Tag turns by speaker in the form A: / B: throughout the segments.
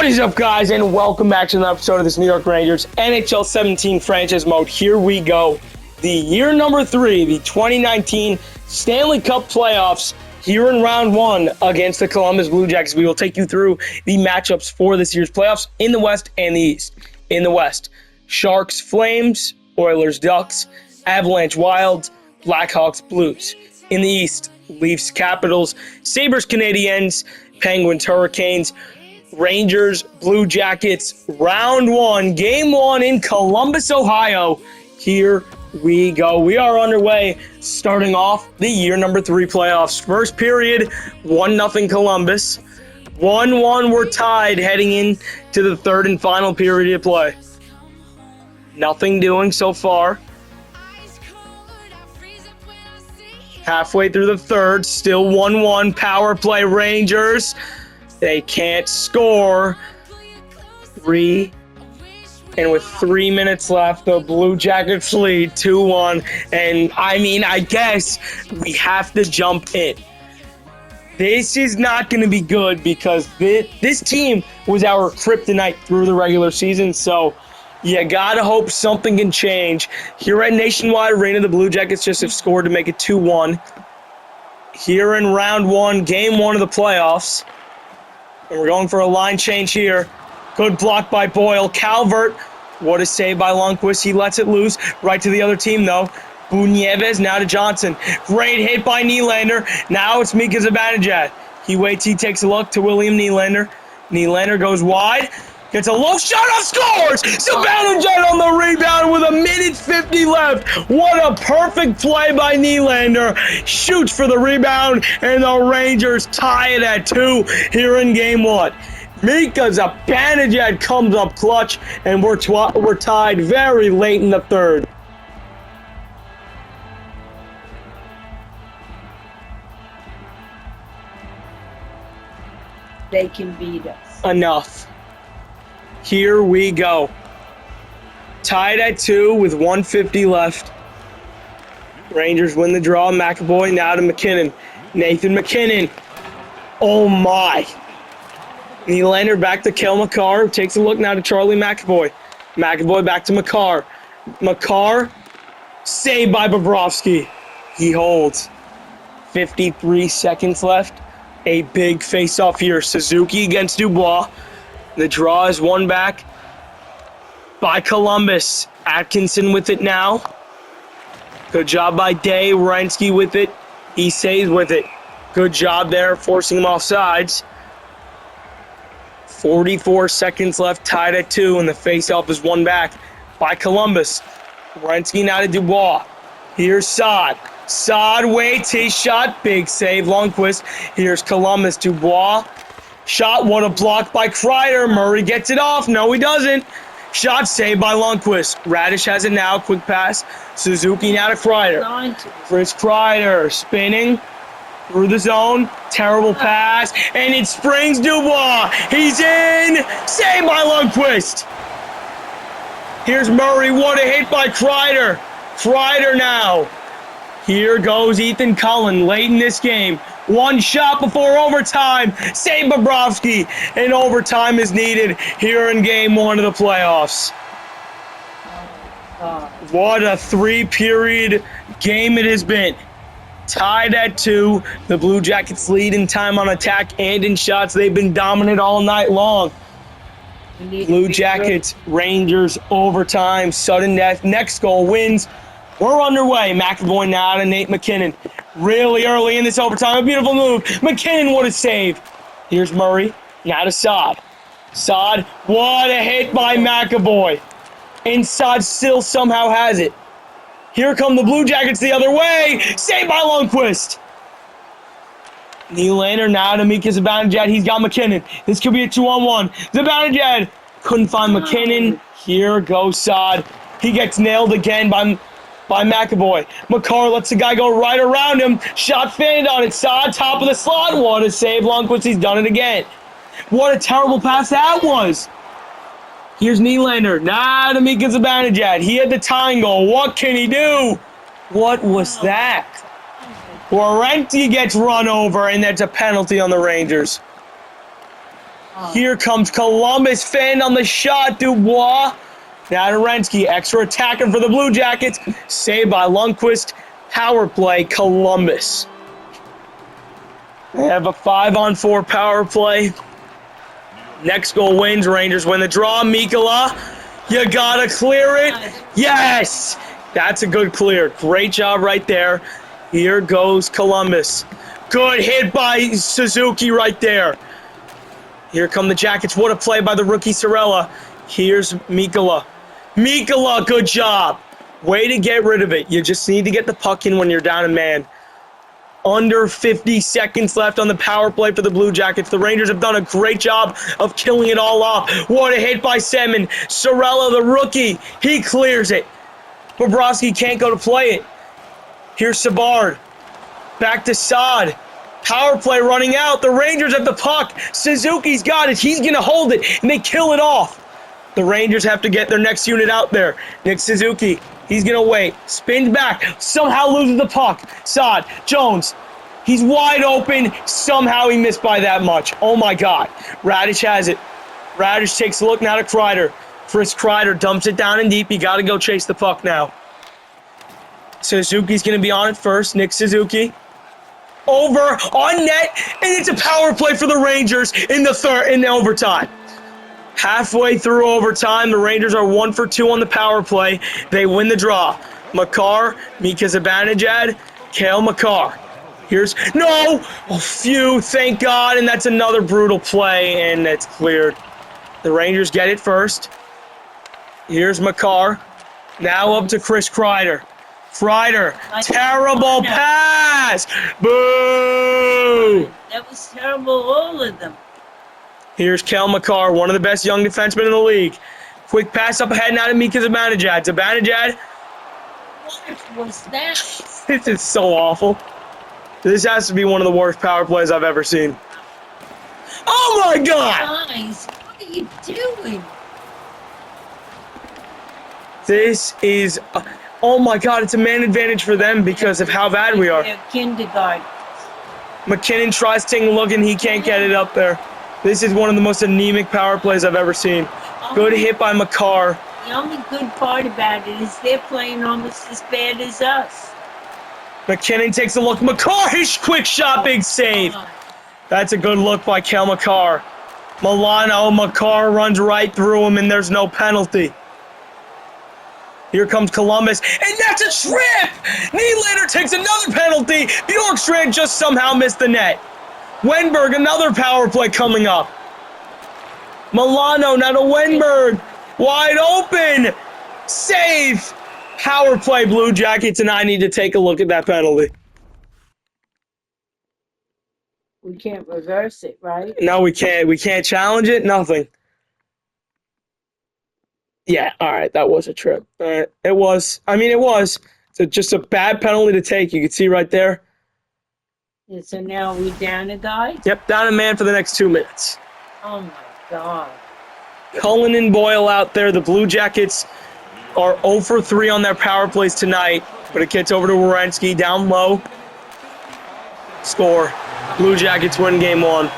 A: What is up, guys, and welcome back to another episode of this New York Rangers NHL 17 franchise mode. Here we go. The year number 3, the 2019 Stanley Cup playoffs here in round 1 against the Columbus Blue Jackets. We will take you through the matchups for this year's playoffs in the West and the East. In the West, Sharks, Flames, Oilers, Ducks, Avalanche, Wild, Blackhawks, Blues. In the East, Leafs, Capitals, Sabres, Canadiens, Penguins, Hurricanes, Rangers, Blue Jackets, round 1, game 1 in Columbus, Ohio. Here we go. We are underway, starting off the year number 3 playoffs. First period, 1-0 Columbus. 1-1, we're tied heading into the third and final period of play. Nothing doing so far. Halfway through the third, still 1-1, power play Rangers. They can't score. And with 3 minutes left, the Blue Jackets lead 2-1. And I guess we have to jump in. This is not going to be good because this team was our kryptonite through the regular season. So you got to hope something can change. Here at Nationwide Arena, the Blue Jackets just have scored to make it 2-1. Here in round 1, game 1 of the playoffs. And we're going for a line change here. Good block by Boyle. Calvert, what a save by Lundqvist. He lets it loose. Right to the other team, though. Bunieves now to Johnson. Great hit by Nylander. Now it's Mika Zibanejad. He waits. He takes a look to William Nylander. Nylander goes wide. Gets a low shot off, scores! Zibanejad on the rebound with 1:50 left. What a perfect play by Nylander. Shoots for the rebound, and the Rangers tie it at 2 here in game 1. Mika Zibanejad comes up clutch, and we're tied very late in the third.
B: They can beat us.
A: Enough. Here we go. Tied at 2 with 1:50 left. Rangers win the draw. McAvoy now to McKinnon. Nathan McKinnon. Oh my. Nylander back to Kel McCarr. Takes a look now to Charlie McAvoy. McAvoy back to McCarr. McCarr. Saved by Bobrovsky. He holds. 53 seconds left. A big face-off here. Suzuki against Dubois. The draw is won back by Columbus. Atkinson with it now. Good job by Day. Werenski with it. He saves with it. Good job there, forcing him off sides. 44 seconds left, tied at 2, and the face-off is won back by Columbus. Werenski now to Dubois. Here's Saad. Saad waits his shot. Big save, Lundqvist. Here's Columbus. Dubois. Shot, what a block by Kreider. Murray gets it off. No, he doesn't. Shot saved by Lundqvist. Radish has it now. Quick pass. Suzuki now to Kreider. Chris Kreider spinning through the zone. Terrible pass. And it springs Dubois. He's in. Saved by Lundqvist. Here's Murray. What a hit by Kreider. Kreider now. Here goes Ethan Cullen late in this game. One shot before overtime. Save Bobrovsky. And overtime is needed here in game 1 of the playoffs. What a 3-period game it has been. Tied at 2. The Blue Jackets lead in time on attack and in shots. They've been dominant all night long. Blue Jackets, Rangers, overtime, sudden death. Next goal wins. We're underway. McAvoy now to Nate McKinnon. Really early in this overtime. A beautiful move. McKinnon, what a save. Here's Murray. Now to Saad. Saad, what a hit by McAvoy. And Saad still somehow has it. Here come the Blue Jackets the other way. Saved by Lundqvist. Nylander now to Mika Zibanejad. He's got McKinnon. This could be a 2-on-1. Zibanejad couldn't find McKinnon. Here goes Saad. He gets nailed again by McAvoy. McCarr lets the guy go right around him. Shot fanned on it. Saad, top of the slot. What a save. Lundqvist, he's done it again. What a terrible pass that was. Here's Nylander. Now to Mika Zibanejad. He had the tying goal. What can he do? What was that? Werenski gets run over, and that's a penalty on the Rangers. Here comes Columbus, fanned on the shot, Dubois. Now to Renski, extra attacking for the Blue Jackets. Saved by Lundqvist. Power play, Columbus. They have a 5-on-4 power play. Next goal wins. Rangers win the draw. Mikkola, you gotta clear it. Yes! That's a good clear. Great job right there. Here goes Columbus. Good hit by Suzuki right there. Here come the Jackets. What a play by the rookie Sorella. Here's Mikkola. Mikkola, good job. Way to get rid of it. You just need to get the puck in when you're down a man. Under 50 seconds left on the power play for the Blue Jackets. The Rangers have done a great job of killing it all off. What a hit by Semin. Sorella, the rookie, he clears it. Bobrovsky can't go to play it. Here's Savard. Back to Saad. Power play running out. The Rangers have the puck. Suzuki's got it. He's going to hold it, and they kill it off. The Rangers have to get their next unit out there. Nick Suzuki, he's going to wait. Spins back. Somehow loses the puck. Saad, Jones, he's wide open. Somehow he missed by that much. Oh, my God. Radish has it. Radish takes a look now to Kreider. Chris Kreider dumps it down in deep. You got to go chase the puck now. Suzuki's going to be on it first. Nick Suzuki. Over on net, and it's a power play for the Rangers in the overtime. Halfway through overtime, the Rangers are 1 for 2 on the power play. They win the draw. Makar, Mika Zibanejad, Cale Makar. Here's no, oh, phew, thank God, and that's another brutal play, and it's cleared. The Rangers get it first. Here's Makar. Now up to Chris Kreider. Kreider, terrible pass! Boo!
B: That was terrible, all of them.
A: Here's Cale Makar, one of the best young defensemen in the league. Quick pass up ahead now to Mika Zibanejad. Zibanejad.
B: What was that?
A: This is so awful. This has to be one of the worst power plays I've ever seen. Oh my God!
B: Guys, what are you doing?
A: This is... oh my God, it's a man advantage for them because of how bad we are.
B: They're kindergarten.
A: McKinnon tries taking a look and he can't get it up there. This is one of the most anemic power plays I've ever seen. Good hit by Makar.
B: The only good part about it is they're playing almost as bad as us.
A: McKinnon takes a look. Makar, his quick shot, big save. That's a good look by Cale Makar. Milano, Makar runs right through him and there's no penalty. Here comes Columbus, and that's a trip! Nylander takes another penalty. Bjorkstrand just somehow missed the net. Wenberg, another power play coming up. Milano, now to Wenberg. Wide open. Save. Power play, Blue Jackets, and I need to take a look at that penalty.
B: We can't reverse it, right?
A: No, we can't. We can't challenge it. Nothing. Yeah, all right, that was a trip. It was. I mean, it was. It's just a bad penalty to take. You can see right there.
B: Yeah, so now we down a guy?
A: Yep, down a man for the next 2 minutes.
B: Oh, my God.
A: Cullen and Boyle out there. The Blue Jackets are 0 for 3 on their power plays tonight, but it gets over to Werenski down low. Score. Blue Jackets win game 1.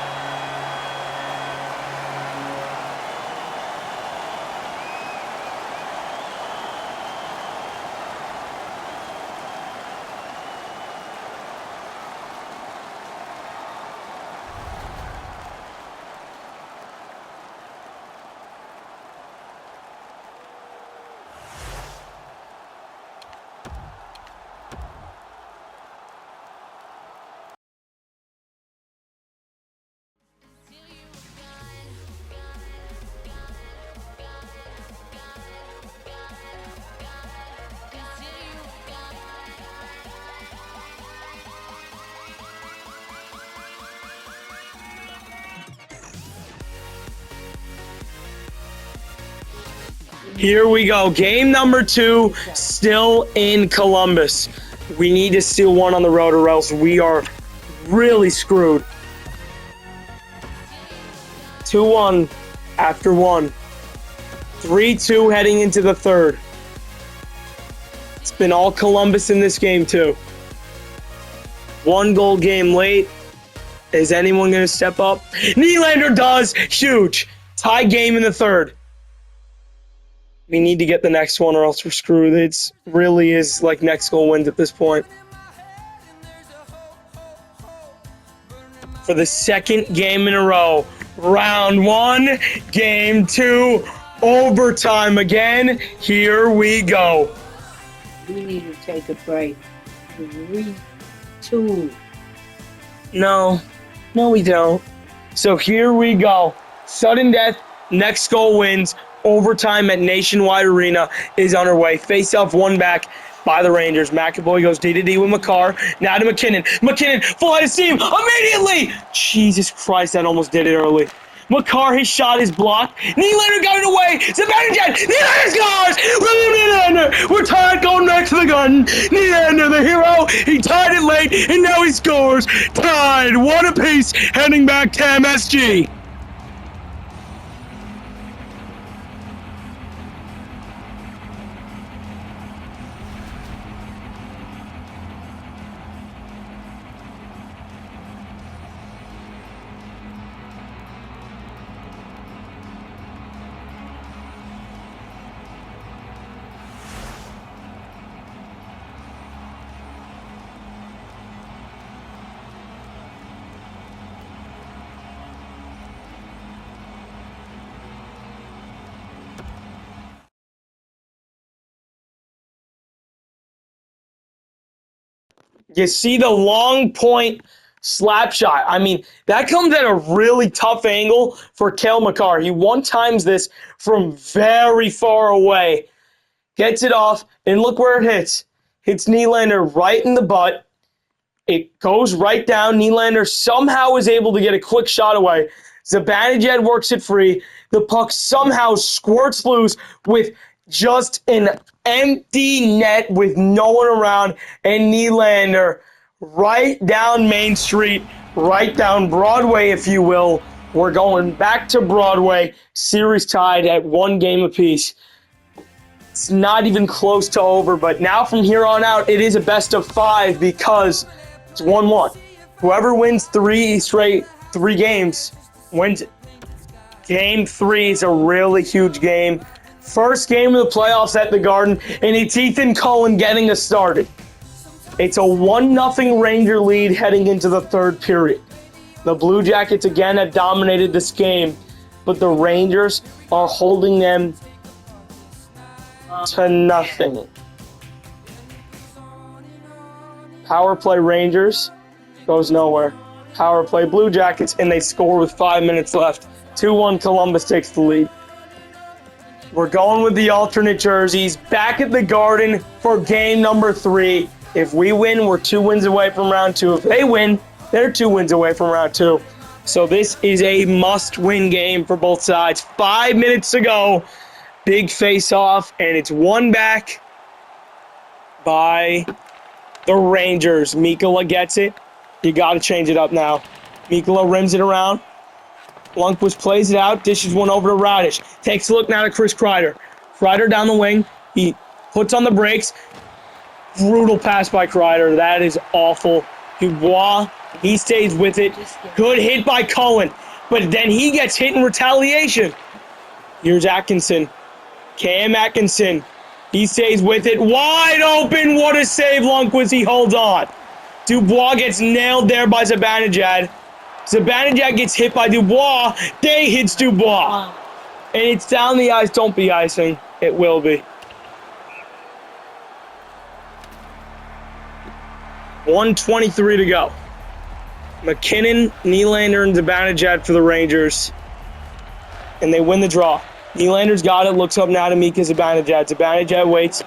A: Here we go. Game number 2, still in Columbus. We need to steal one on the road or else we are really screwed. 2-1 after 1. 3-2 heading into the third. It's been all Columbus in this game too. 1 goal game late. Is anyone going to step up? Nylander does. Huge. Tie game in the third. We need to get the next one or else we're screwed. It really is like next goal wins at this point. For the second game in a row. Round 1, game 2, overtime again. Here we go.
B: We need to take a break. 3, 2.
A: No, we don't. So here we go. Sudden death, next goal wins. Overtime at Nationwide Arena is underway. Face-off one back by the Rangers. McAvoy goes D-to-D with McCarr. Now to McKinnon. McKinnon, full head of steam immediately! Jesus Christ, that almost did it early. McCarr, his shot is blocked. Nylander got it away. Zibanejad, Nylander scores! Nylander, we're tied going back to the gun. Nylander, the hero, he tied it late, and now he scores. Tied, one apiece, heading back to MSG. You see the long point slap shot. I mean, that comes at a really tough angle for Cale Makar. He one-times this from very far away. Gets it off, and look where it hits. Hits Nylander right in the butt. It goes right down. Nylander somehow is able to get a quick shot away. Zibanejad works it free. The puck somehow squirts loose with just an empty net with no one around, and Nylander right down Main Street, right down Broadway, if you will. We're going back to Broadway. Series tied at 1 game apiece. It's not even close to over, but now from here on out, it is a best of 5 because it's 1-1. Whoever wins 3 games wins it. Game 3 is a really huge game. First game of the playoffs at the Garden, and it's Ethan Cullen getting us started. It's a 1-0 Ranger lead heading into the third period. The Blue Jackets again have dominated this game, but the Rangers are holding them to nothing. Power play Rangers goes nowhere. Power play Blue Jackets, and they score with 5 minutes left. 2-1 Columbus takes the lead. We're going with the alternate jerseys back at the Garden for game number 3. If we win, we're 2 wins away from round 2. If they win, they're 2 wins away from round 2. So this is a must-win game for both sides. 5 minutes to go. Big face-off, and it's won back by the Rangers. Mikkola gets it. You got to change it up now. Mikkola rims it around. Lundqvist plays it out, dishes one over to Radish. Takes a look now to Chris Kreider. Kreider down the wing. He puts on the brakes. Brutal pass by Kreider. That is awful. Dubois, he stays with it. Good hit by Cullen. But then he gets hit in retaliation. Here's Atkinson. Cam Atkinson. He stays with it. Wide open. What a save, Lundqvist. He holds on. Dubois gets nailed there by Zibanejad. Zibanejad gets hit by Dubois. Day hits Dubois. And it's down the ice. Don't be icing. It will be. 1:23 to go. McKinnon, Nylander, and Zibanejad for the Rangers. And they win the draw. Nylander's got it. Looks up now to Mika Zibanejad. Zibanejad waits.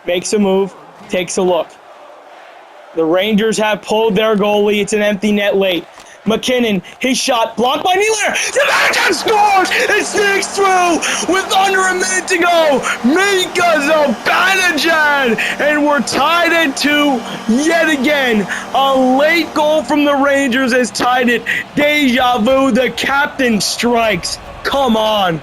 A: Makes a move. Takes a look. The Rangers have pulled their goalie. It's an empty net late. McKinnon, his shot blocked by Nylander. Zibanejad scores! It sneaks through with under a minute to go. Mika Zibanejad, and we're tied at 2 yet again. A late goal from the Rangers has tied it. Deja vu. The captain strikes. Come on.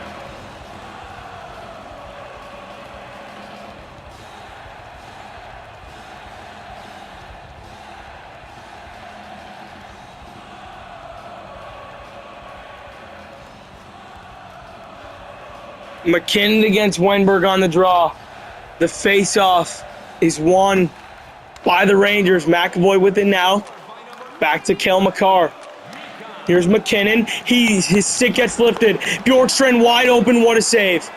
A: McKinnon against Wenberg on the draw. The face-off is won by the Rangers. McAvoy with it now. Back to Cale Makar. Here's McKinnon. His stick gets lifted. Bjorkstrand wide open. What a save.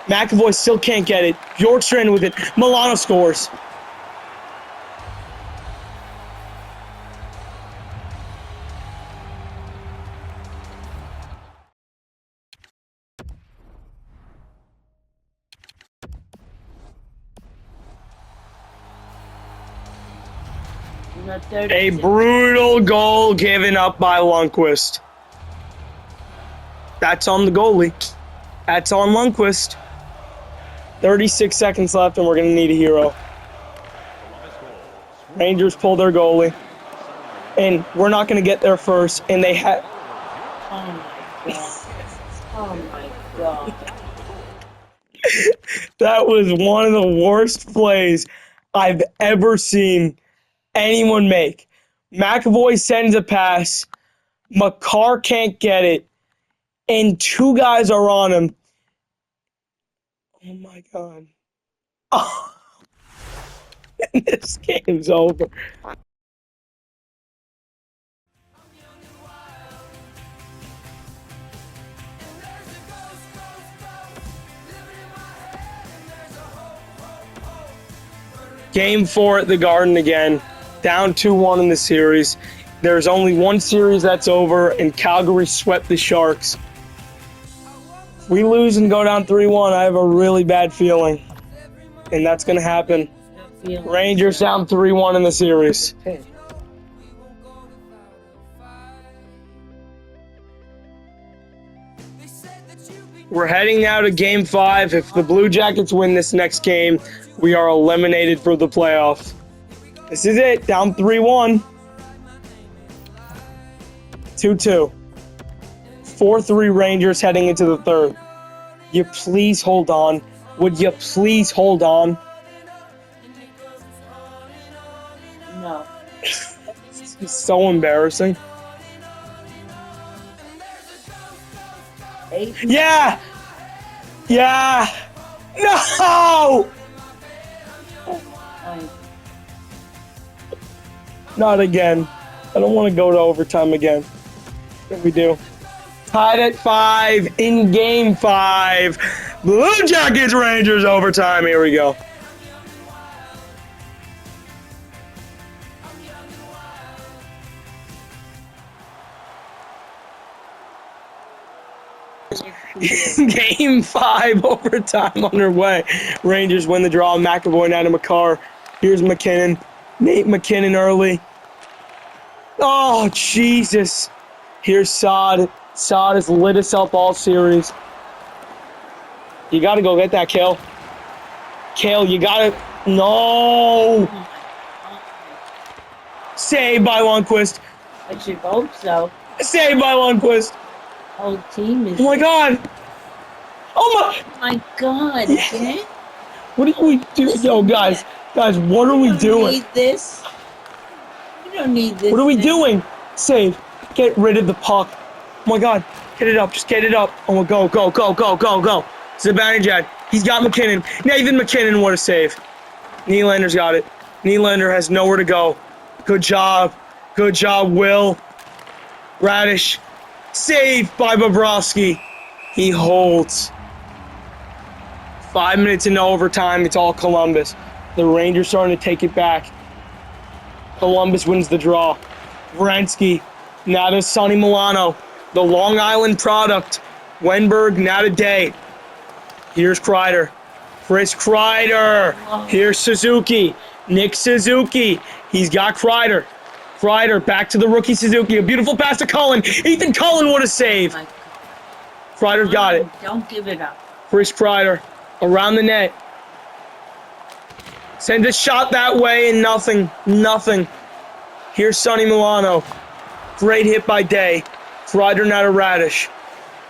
A: McAvoy still can't get it. Bjorkstrand with it. Milano scores. A brutal goal given up by Lundqvist. That's on the goalie. That's on Lundqvist. 36 seconds left, and we're going to need a hero. Rangers pull their goalie. And we're not going to get there first, and they have...
B: Oh, my God. Oh, my God.
A: That was one of the worst plays I've ever seen anyone make. McAvoy sends a pass. Makar can't get it. And two guys are on him. Oh, my God. Oh. This game's over. Game 4 at the Garden again. Down 2-1 in the series. There's only one series that's over, and Calgary swept the Sharks. If we lose and go down 3-1, I have a really bad feeling. And that's going to happen. Rangers down 3-1 in the series. We're heading now to Game 5. If the Blue Jackets win this next game, we are eliminated for the playoffs. This is it. Down 3-1. 2-2. 4-3 Rangers heading into the third. You please hold on. Would you please hold on?
B: No.
A: This is so embarrassing. Yeah! Yeah! No! Not again. I don't want to go to overtime again. If we do. Tied at 5 in Game 5. Blue Jackets Rangers overtime. Here we go. Game 5 overtime underway. Rangers win the draw. McAvoy now to Makar. Here's McKinnon. Nate McKinnon early. Oh, Jesus. Here's Saad. Saad has lit us up all series. You got to go get that, Kale. Kale, you got to... No! Saved by Lundqvist.
B: I should hope so.
A: Saved by Lundqvist.
B: Whole team is...
A: Oh, my God. Oh,
B: my God. Again?
A: What are we doing? Yo, guys. Guys, what are we doing?
B: You don't need this. You don't need this.
A: What are we doing? Save. Get rid of the puck. Oh, my God. Get it up. Just get it up. Oh, go, go, go, go, go, go. Zibanejad. He's got McKinnon. Nathan McKinnon, what a save. Nylander's got it. Nylander has nowhere to go. Good job. Good job, Will. Radish. Saved by Bobrovsky. He holds. 5 minutes into overtime. It's all Columbus. The Rangers starting to take it back. Columbus wins the draw. Vrensky. Now to Sonny Milano. The Long Island product. Wenberg, now to Day. Here's Kreider. Chris Kreider. Here's Suzuki. Nick Suzuki. He's got Kreider. Kreider back to the rookie Suzuki. A beautiful pass to Cullen. Ethan Cullen, what a save. Kreider's got it.
B: Don't give it up.
A: Chris Kreider around the net. Sends a shot that way and nothing. Nothing. Here's Sonny Milano. Great hit by Day. Kreider now to Radish.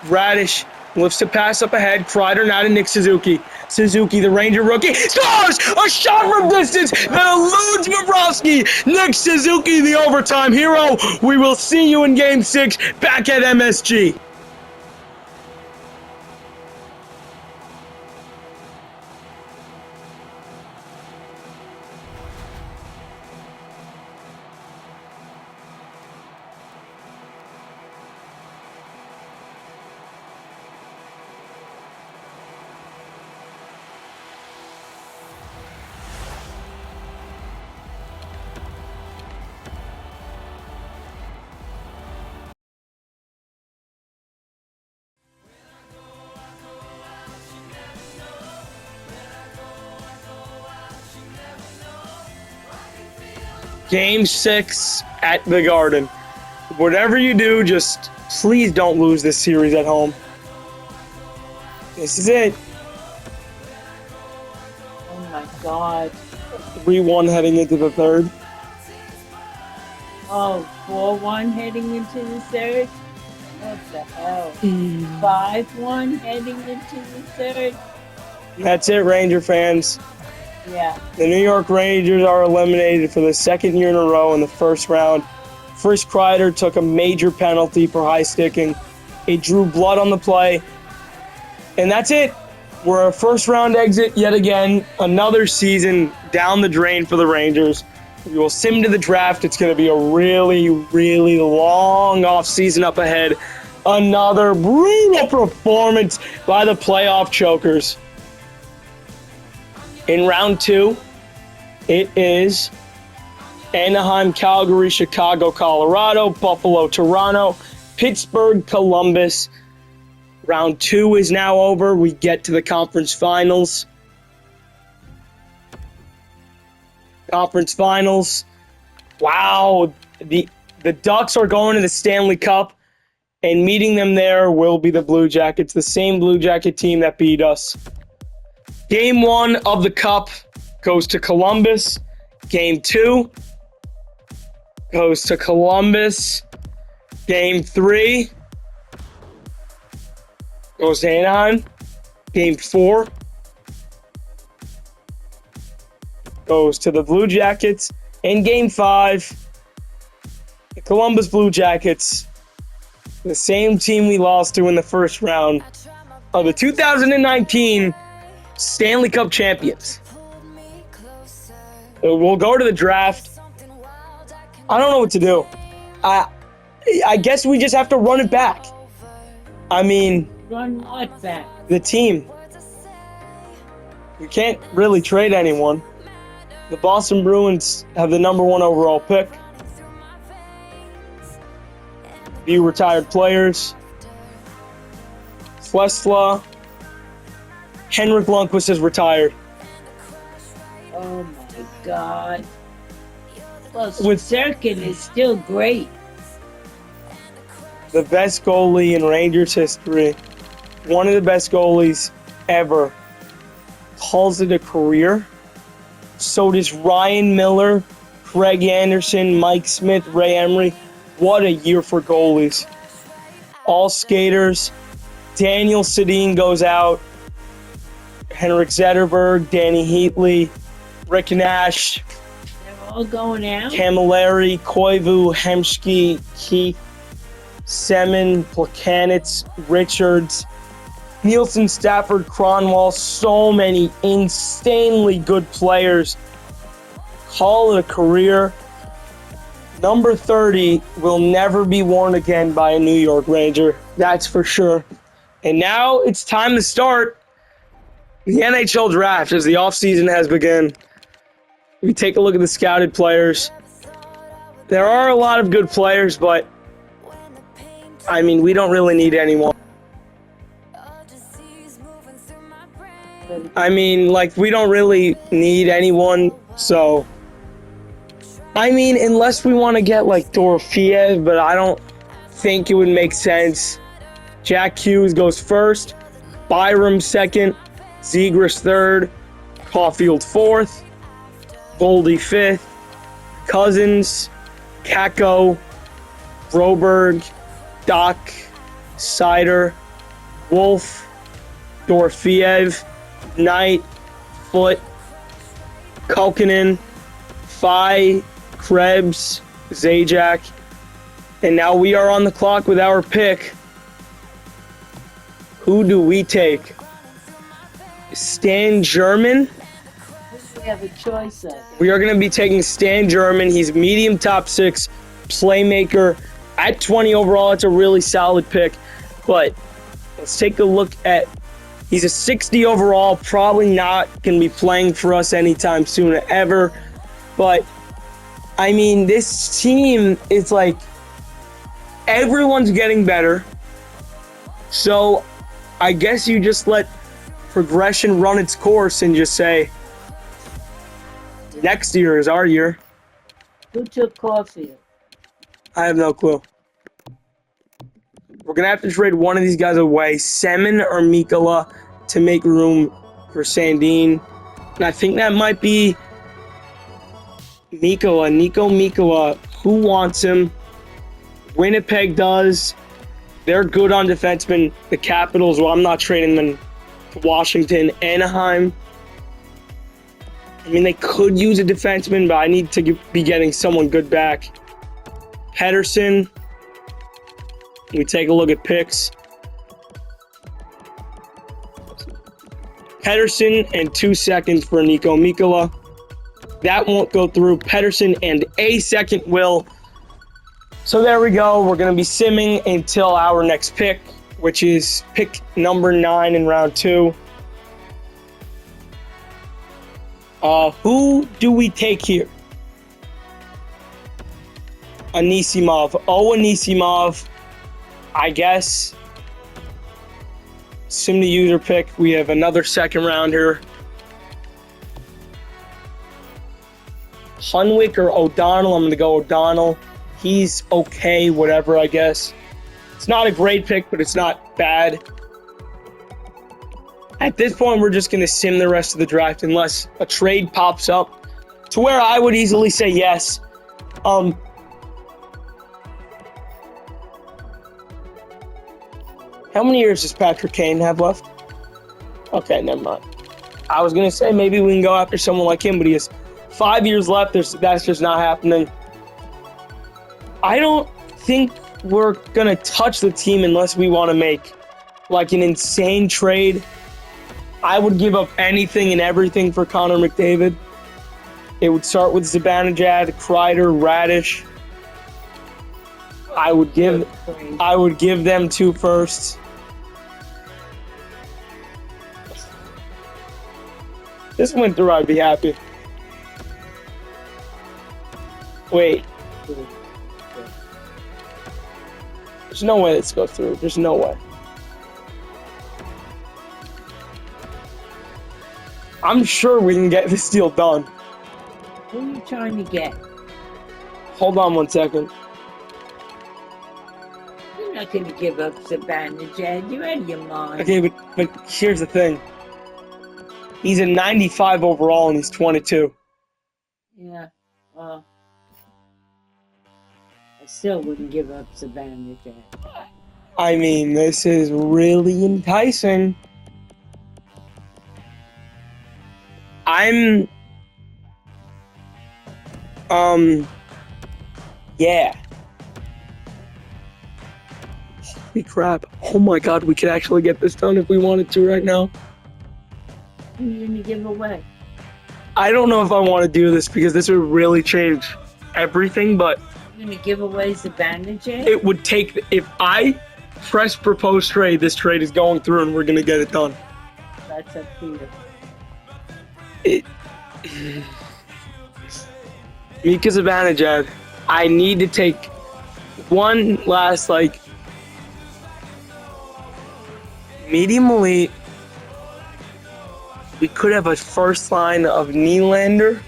A: Radish lifts a pass up ahead. Kreider now to Nick Suzuki. Suzuki, the Ranger rookie, scores! A shot from distance that eludes Bobrovsky. Nick Suzuki, the overtime hero. We will see you in Game 6 back at MSG. Game 6 at the Garden. Whatever you do, just please don't lose this series at home. This is it.
B: Oh my God.
A: 3-1 heading into the third.
B: Oh, 4-1 heading into the third? What the hell? 5-1 heading into the third?
A: That's it, Ranger fans.
B: Yeah.
A: The New York Rangers are eliminated for the second year in a row in the first round. Chris Kreider took a major penalty for high sticking. It drew blood on the play. And that's it. We're a first round exit yet again. Another season down the drain for the Rangers. We will sim to the draft. It's going to be a really, really long offseason up ahead. Another brutal performance by the playoff chokers. In round 2, it is Anaheim, Calgary, Chicago, Colorado, Buffalo, Toronto, Pittsburgh, Columbus. Round 2 is now over. We get to the conference finals. Conference finals. Wow. The Ducks are going to the Stanley Cup, and meeting them there will be the Blue Jackets, the same Blue Jacket team that beat us. Game 1 of the Cup goes to Columbus. Game 2 goes to Columbus. Game 3 goes to Anaheim. Game 4 goes to the Blue Jackets. And Game 5, the Columbus Blue Jackets, the same team we lost to in the first round of the 2019 Stanley Cup champions. We'll go to the draft. I don't know what to do. I guess we just have to run it back. I mean,
B: Run what back?
A: the team. We can't really trade anyone. The Boston Bruins have the number 1 overall pick. Few retired players. Flesla. Henrik Lundqvist is retired.
B: Oh my God. Well, Sirkin is still great.
A: The best goalie in Rangers history. One of the best goalies ever. Calls it a career. So does Ryan Miller, Craig Anderson, Mike Smith, Ray Emery. What a year for goalies. All skaters. Daniel Sedin goes out. Henrik Zetterberg, Danny Heatley, Rick Nash,
B: They're all going out.
A: Camilleri, Koivu, Hemsky, Keith, Semin, Plakanitz, Richards, Nielsen, Stafford, Cronwall. So many insanely good players. Call it a career. Number 30 will never be worn again by a New York Ranger. That's for sure. And now it's time to start the NHL draft as the offseason has begun. We take a look at the scouted players. There are a lot of good players, but I mean, we don't really need anyone. I mean, like, we don't really need anyone, so I mean, unless we want to get like Dorofiev, but I don't think it would make sense. Jack Hughes goes first, Byram second, Zegras third, Caulfield fourth, Boldy fifth, Cousins, Kakko, Broberg, Doc, Sider, Wolf, Dorofiev, Knight, Foote, Kokinen, Phi, Krebs, Zajac, and now we are on the clock with our pick. Who do we take? Stan German.
B: We have a choice of.
A: We are going to be taking Stan German. He's medium top 6 playmaker at 20 overall. It's a really solid pick. But let's take a look at. He's a 60 overall. Probably not going to be playing for us anytime soon ever. But I mean, this team is like everyone's getting better. So I guess you just let progression run its course and just say, next year is our year.
B: Who took Caulfield?
A: I have no clue. We're going to have to trade one of these guys away, Semin or Mikola, to make room for Sandin. And I think that might be Mikola. Nico Mikola. Who wants him? Winnipeg does. They're good on defensemen. The Capitals, well, I'm not trading them to Washington. Anaheim. I mean, they could use a defenseman, but I need to be getting someone good back. Pedersen. We take a look at picks. Pedersen and 2 seconds for Nico Mikola. That won't go through. Pedersen and a second will. So there we go. We're going to be simming until our next pick, which is pick number 9 in round 2. Who do we take here? Anisimov. Oh, Anisimov. I guess. Sim the user pick. We have another second rounder. Hunwick or O'Donnell. I'm going to go O'Donnell. He's okay, whatever, I guess. It's not a great pick, but it's not bad. At this point, we're just going to sim the rest of the draft unless a trade pops up to where I would easily say yes. How many years does Patrick Kane have left? Okay, never mind. I was going to say maybe we can go after someone like him, but he has 5 years left. That's just not happening. I don't think we're going to touch the team unless we want to make like an insane trade. I would give up anything and everything for Connor McDavid. It would start with Zibanejad, Kreider, Radish. I would give them 2 firsts. This went through, I'd be happy. Wait. There's no way this goes through. There's no way. I'm sure we can get this deal done.
B: Who are you trying to get?
A: Hold on 1 second.
B: You're not going to give up Zibanejad. You're out of your mind.
A: Okay, but here's the thing. He's a 95 overall and he's 22.
B: Yeah, well, I still wouldn't give up Zibanejad.
A: I mean, this is really enticing. Yeah. Holy crap. Oh my god, we could actually get this done if we wanted to right now.
B: Who are you going to give away?
A: I don't know if I want to do this because this would really change everything, but
B: You're going to give away Zibanejad?
A: it would take, if I press propose trade, this trade is going through and we're going to get it done.
B: That's up to you.
A: Mika Zibanejad, I need to take one last, medium elite. We could have a first line of Nylander.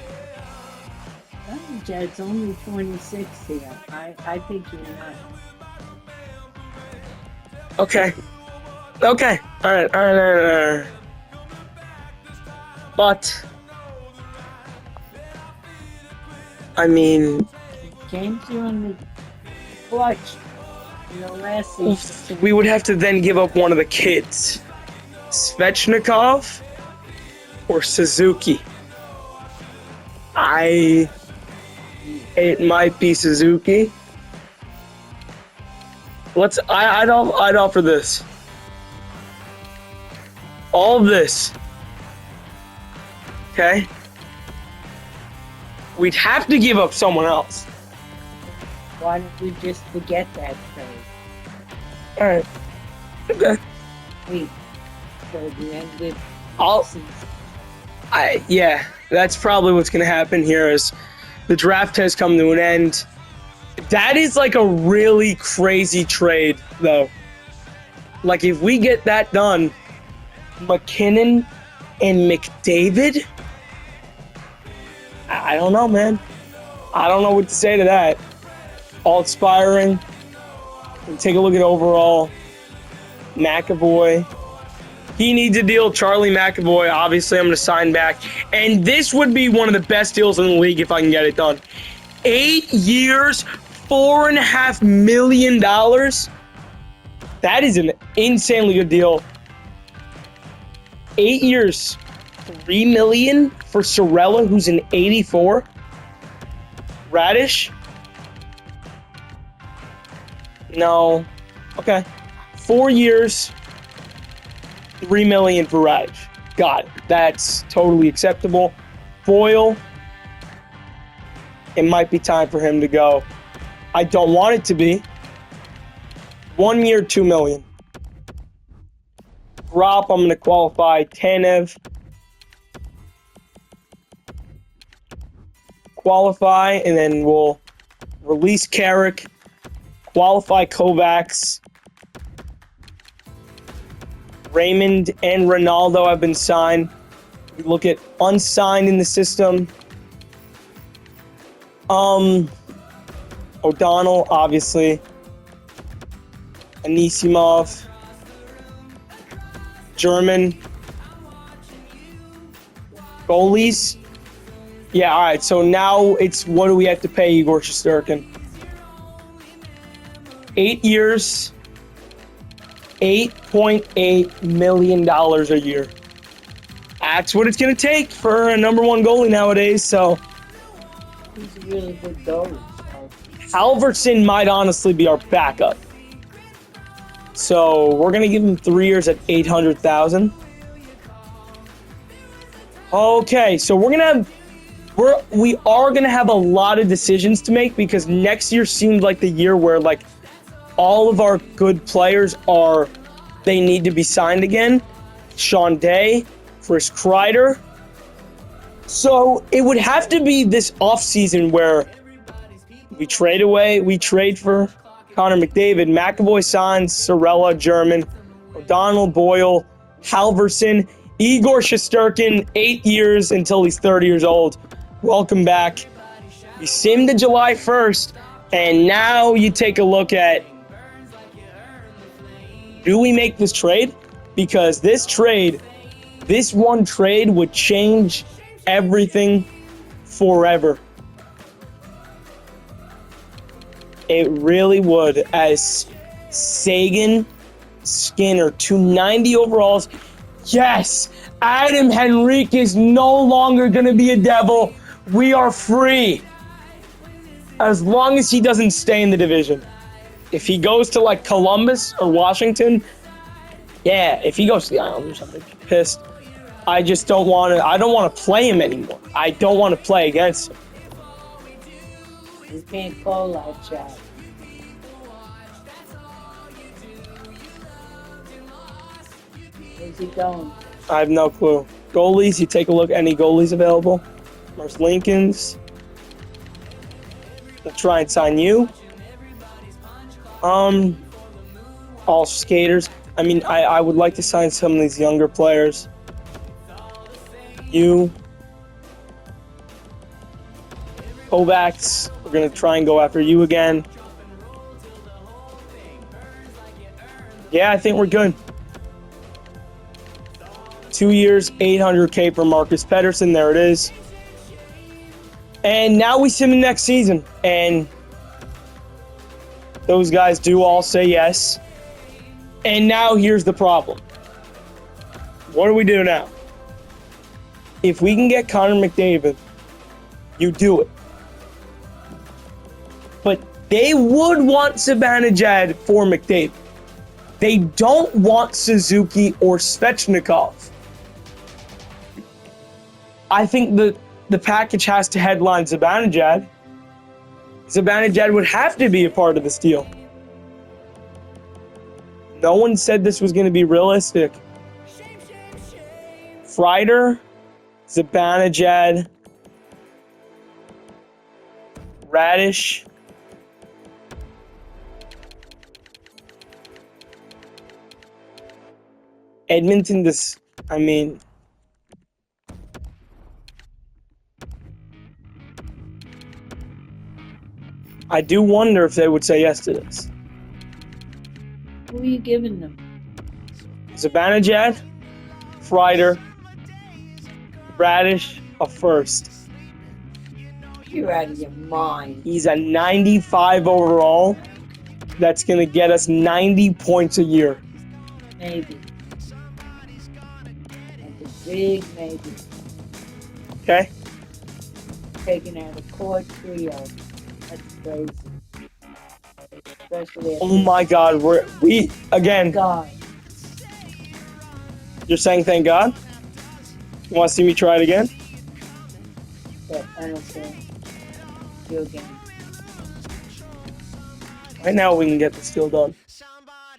B: Zibanejad's only 26 here. I think you're not.
A: Okay. All right. But, I mean,
B: Came through on the clutch in the last season.
A: we would have to then give up one of the kids. Svechnikov or Suzuki. It might be Suzuki. I'd offer this. All of this. Okay? We'd have to give up someone else.
B: Why don't we just forget that trade?
A: Alright. Okay.
B: Wait, so the end of
A: I'll-
B: season.
A: Yeah, that's probably what's going to happen here is the draft has come to an end. That is like a really crazy trade, though. Like, if we get that done, McKinnon and McDavid? I don't know, man. I don't know what to say to that. All expiring. Take a look at overall. McAvoy. He needs a deal. Charlie McAvoy. Obviously, I'm going to sign back. And this would be one of the best deals in the league if I can get it done. 8 years, $4.5 million. That is an insanely good deal. 8 years, $3 million for Sorella, who's an 84. Radish. No. Okay. 4 years, $3 million for Radish. Got it. That's totally acceptable. Boyle. It might be time for him to go. I don't want it to be. 1 year, $2 million. Drop, I'm going to qualify. Tanev. Qualify, and then we'll release Carrick. Qualify Kovacs. Raymond and Ronaldo have been signed. We look at unsigned in the system. O'Donnell, obviously. Anisimov. German. Goalies. Yeah, all right. So now it's what do we have to pay Igor Shesterkin? 8 years, $8.8 million a year. That's what it's going to take for a number one goalie nowadays. So
B: He's a really good goalie. So.
A: Halverson might honestly be our backup. So we're going to give him 3 years at $800,000. Okay, so we are going to have a lot of decisions to make because next year seemed like the year where like all of our good players they need to be signed again. Sean Day, Chris Kreider. So it would have to be this offseason where we trade for Connor McDavid, McAvoy signs, Sorella, German, O'Donnell, Boyle, Halverson, Igor Shesterkin, 8 years until he's 30 years old. Welcome back. We simmed to July 1st, and now you take a look at, do we make this trade? Because this one trade would change everything forever. It really would. As Sagan, Skinner, 290 overalls. Yes, Adam Henrique is no longer going to be a Devil. We are free. As long as he doesn't stay in the division. If he goes to like Columbus or Washington, yeah, if he goes to the Islanders, I'm going to be pissed. I just don't want to play him anymore. I don't want to play against him.
B: You can't call that shot. Where's he going?
A: I have no clue. Goalies, you take a look. Any goalies available? Mars Lincolns. We'll try and sign you. All skaters. I mean, I would like to sign some of these younger players. You. Kovacs. We're going to try and go after you again. Yeah, I think we're good. 2 years, $800K for Marcus Pettersson. There it is. And now we sim the next season. And those guys do all say yes. And now here's the problem. What do we do now? If we can get Connor McDavid, you do it. But they would want Zibanejad for McDavid. They don't want Suzuki or Svechnikov. I think the package has to headline Zibanejad. Zibanejad would have to be a part of this deal. No one said this was going to be realistic. Kreider, Zibanejad, Radish. Edmonton, I do wonder if they would say yes to this.
B: Who are you giving them?
A: Zibanejad, Kreider, Radish, a first.
B: You're out of your mind.
A: He's a 95 overall. That's going to get us 90 points a year.
B: Maybe. That's a big maybe.
A: Okay?
B: Taking out a core trio. That's crazy. Especially
A: Oh my God. We again.
B: God.
A: You're saying thank God? You want to see me try it again?
B: But I don't care. Still game.
A: Right now we can get the steal done.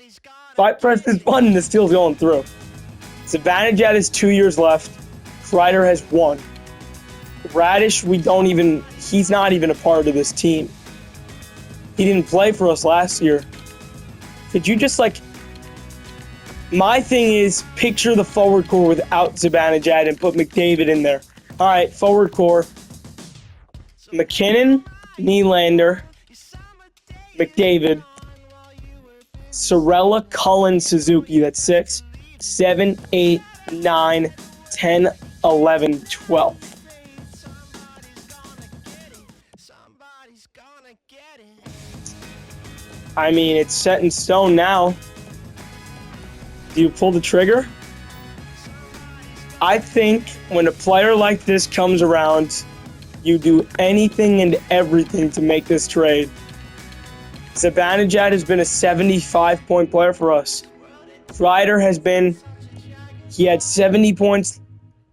A: If I press this button, the steal's going through. Zibanejad has 2 years left. Kreider has 1. Radish, he's not even a part of this team. He didn't play for us last year. Could you just my thing is picture the forward core without Zibanejad and put McDavid in there. All right, forward core. McKinnon, Nylander, McDavid, Sorella, Cullen, Suzuki. That's 6, 7, 8, 9, 10, 11, 12. I mean, it's set in stone now. Do you pull the trigger? I think when a player like this comes around, you do anything and everything to make this trade. Zibanejad has been a 75-point player for us. Kreider he had 70 points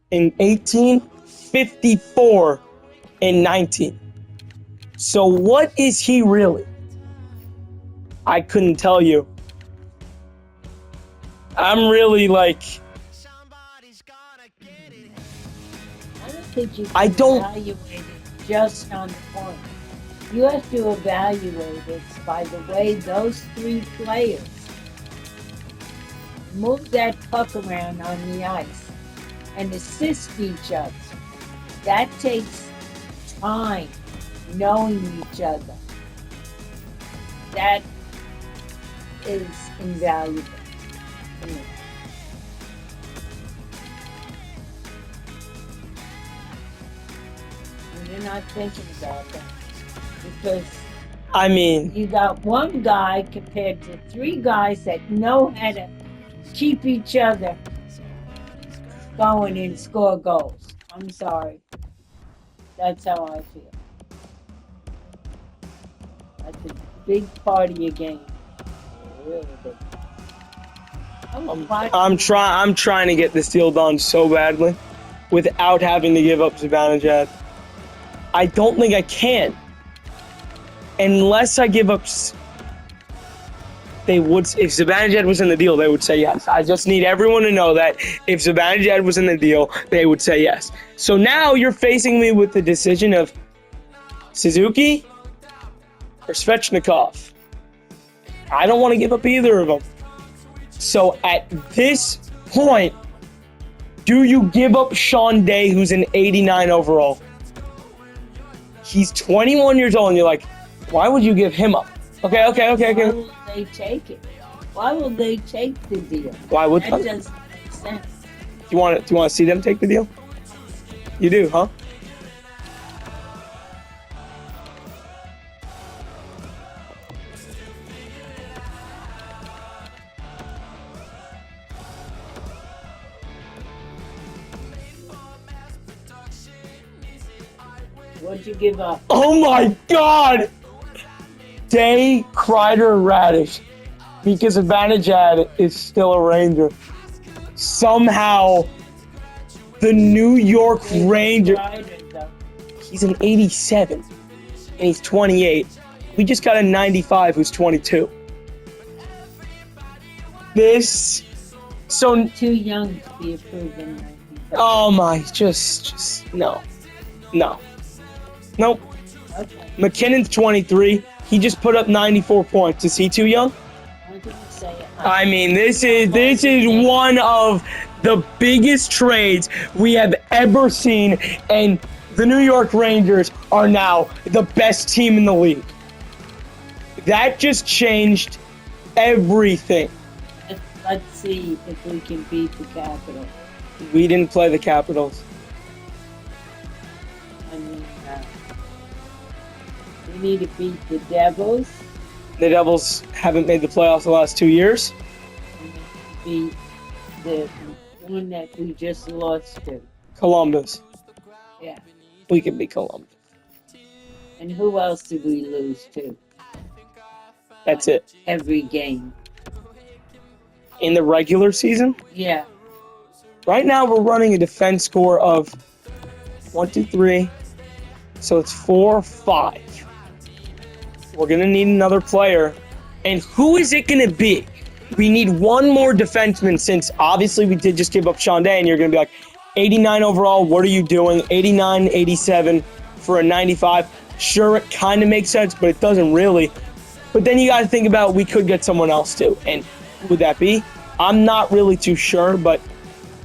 A: in 18, 54 in 19. So what is he really? I couldn't tell you. I'm really
B: I don't think you can evaluate it just on the point. You have to evaluate it by the way those 3 players move that puck around on the ice and assist each other. That takes time, knowing each other. That is invaluable to me. And you're not thinking about that because you got one guy compared to 3 guys that know how to keep each other going and score goals. I'm sorry. That's how I feel. That's a big part of your game. Really big.
A: I'm trying to get this deal done so badly without having to give up Zibanejad. I don't think I can. Unless I give up... If Zibanejad was in the deal, they would say yes. I just need everyone to know that if Zibanejad was in the deal, they would say yes. So now you're facing me with the decision of Suzuki or Svechnikov. I don't want to give up either of them. So at this point, do you give up Sean Day, who's an 89 overall? He's 21 years old, and you're like, why would you give him up? Okay.
B: Why will they take it? Why will they take the deal?
A: Why would
B: that doesn't make sense.
A: Do you want to see them take the deal? You do, huh?
B: What'd you give up?
A: Oh my God! Day, Kreider, Radish. Because Zibanejad is still a Ranger. Somehow, the New York Rangers... He's an 87. And he's 28. We just got a 95 who's 22. So...
B: Too young to be a proven 95.
A: Oh my, just... No. Nope.
B: Okay.
A: McKinnon's 23. He just put up 94 points. Is he too young?
B: I didn't say it.
A: I mean, this is one of the biggest trades we have ever seen, and the New York Rangers are now the best team in the league. That just changed everything.
B: Let's see if we can beat the Capitals.
A: We didn't play the Capitals.
B: I mean, we need to beat the Devils.
A: The Devils haven't made the playoffs the last 2 years.
B: And beat the one that we just lost to.
A: Columbus.
B: Yeah.
A: We can beat Columbus.
B: And who else did we lose to?
A: That's it.
B: Every game.
A: In the regular season,
B: Yeah.
A: right now we're running a defense score of 1, 2, 3. So it's 4, 5. We're going to need another player. And who is it going to be? We need one more defenseman, since obviously we did just give up Sean Day, and you're going to be like, 89 overall, what are you doing? 89, 87 for a 95. Sure, it kind of makes sense, but it doesn't really. But then you got to think about, we could get someone else too. And who would that be? I'm not really too sure, but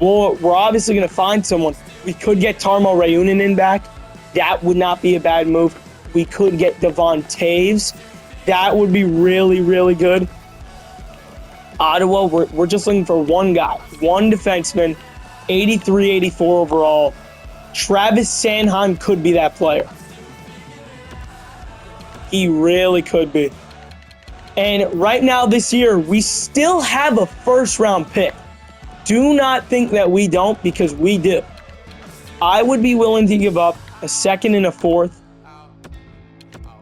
A: we're obviously going to find someone. We could get Tarmo Reunanen back. That would not be a bad move. We could get Devon Taves. That would be really, really good. Ottawa, we're just looking for one guy, one defenseman, 83, 84 overall. Travis Sanheim could be that player. He really could be. And right now this year, we still have a first-round pick. Do not think that we don't, because we do. I would be willing to give up a second and a fourth,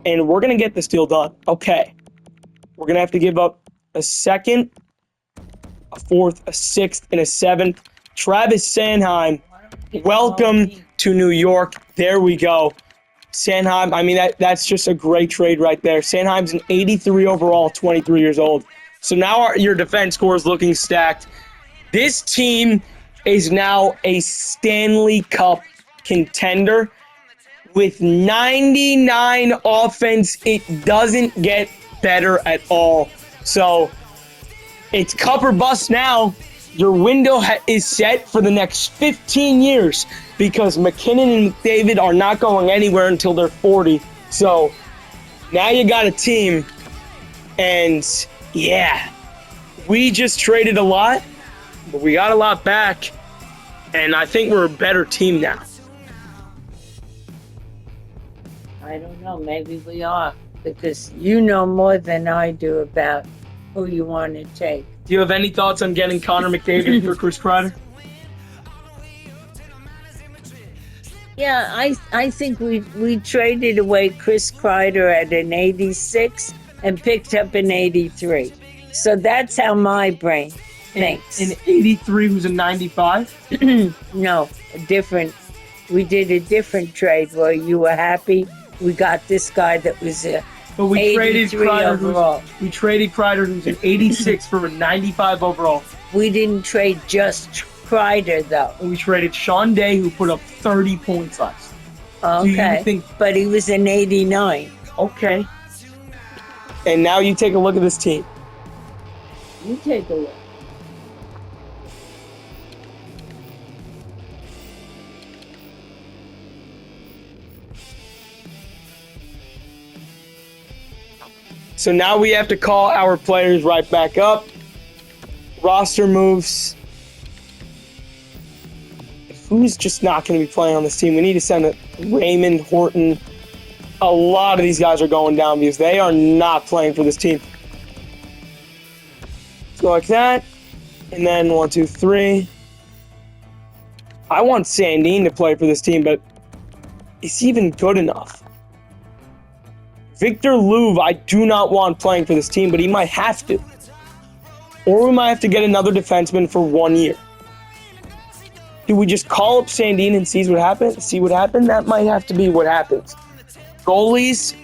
A: and we're going to get this deal done. Okay. We're going to have to give up a second, a fourth, a sixth, and a seventh. Travis Sanheim, welcome to New York. There we go. Sanheim, I mean, that's just a great trade right there. Sanheim's an 83 overall, 23 years old. So now your defense core is looking stacked. This team is now a Stanley Cup contender. With 99 offense, it doesn't get better at all. So it's cup or bust now. Your window is set for the next 15 years, because McKinnon and McDavid are not going anywhere until they're 40. So now you got a team, and yeah, we just traded a lot, but we got a lot back, and I think we're a better team now.
B: I don't know. Maybe we are, because you know more than I do about who you want to take.
A: Do you have any thoughts on getting Connor McDavid for Chris Kreider?
B: Yeah, I think we traded away Chris Kreider at an 86 and picked up an 83. So that's how my brain thinks.
A: An 83 who's a 95?
B: No, we did a different trade where you were happy. We got this guy that was a
A: But we traded
B: overall.
A: Kreider, who's an 86 for a 95 overall.
B: We didn't trade just Kreider, though.
A: And we traded Sean Day, who put up 30 points last.
B: Okay, but he was an 89.
A: Okay. And now you take a look at this team.
B: You take a look.
A: So now we have to call our players right back up. Roster moves. Who's just not going to be playing on this team? We need to send it. Raymond, Horton. A lot of these guys are going down because they are not playing for this team. Let's go like that. And then 1, 2, 3. I want Sandin to play for this team, but is he even good enough? Victor Louvre, I do not want playing for this team, but he might have to. Or we might have to get another defenseman for 1 year. Do we just call up Sandin and see what happens? That might have to be what happens. Goalies,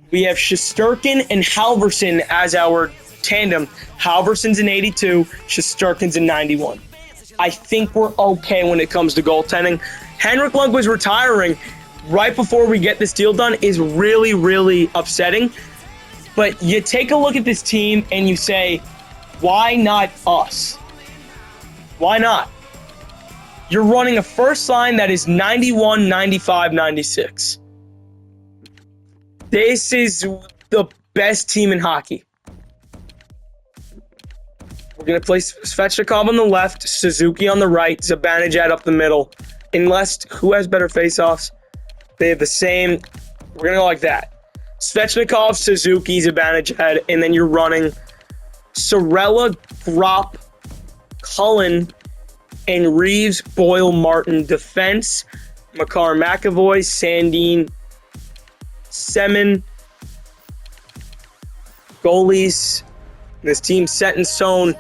A: we have Shesterkin and Halverson as our tandem. Halverson's an 82, Shesterkin's a 91. I think we're okay when it comes to goaltending. Henrik Lundqvist retiring right before we get this deal done is really, really upsetting. But you take a look at this team and you say, why not us? Why not? You're running a first line that is 91, 95, 96. This is the best team in hockey. We're going to place Svechnikov on the left, Suzuki on the right, Zibanejad up the middle. Unless, who has better faceoffs? They have the same. We're going to go like that. Svechnikov, Suzuki, Zibanejad, and then you're running Sorella, Gropp, Cullen, and Reeves, Boyle, Martin. Defense, Makar, McAvoy, Sandin, Semin. Goalies. This team set in stone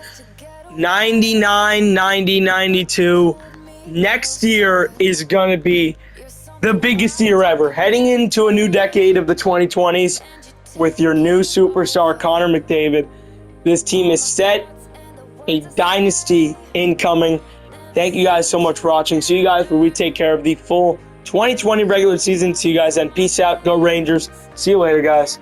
A: 99, 90, 92. Next year is going to be the biggest year ever. Heading into a new decade of the 2020s with your new superstar, Connor McDavid. This team is set. A dynasty incoming. Thank you guys so much for watching. See you guys when we take care of the full 2020 regular season. See you guys then. Peace out. Go Rangers. See you later, guys.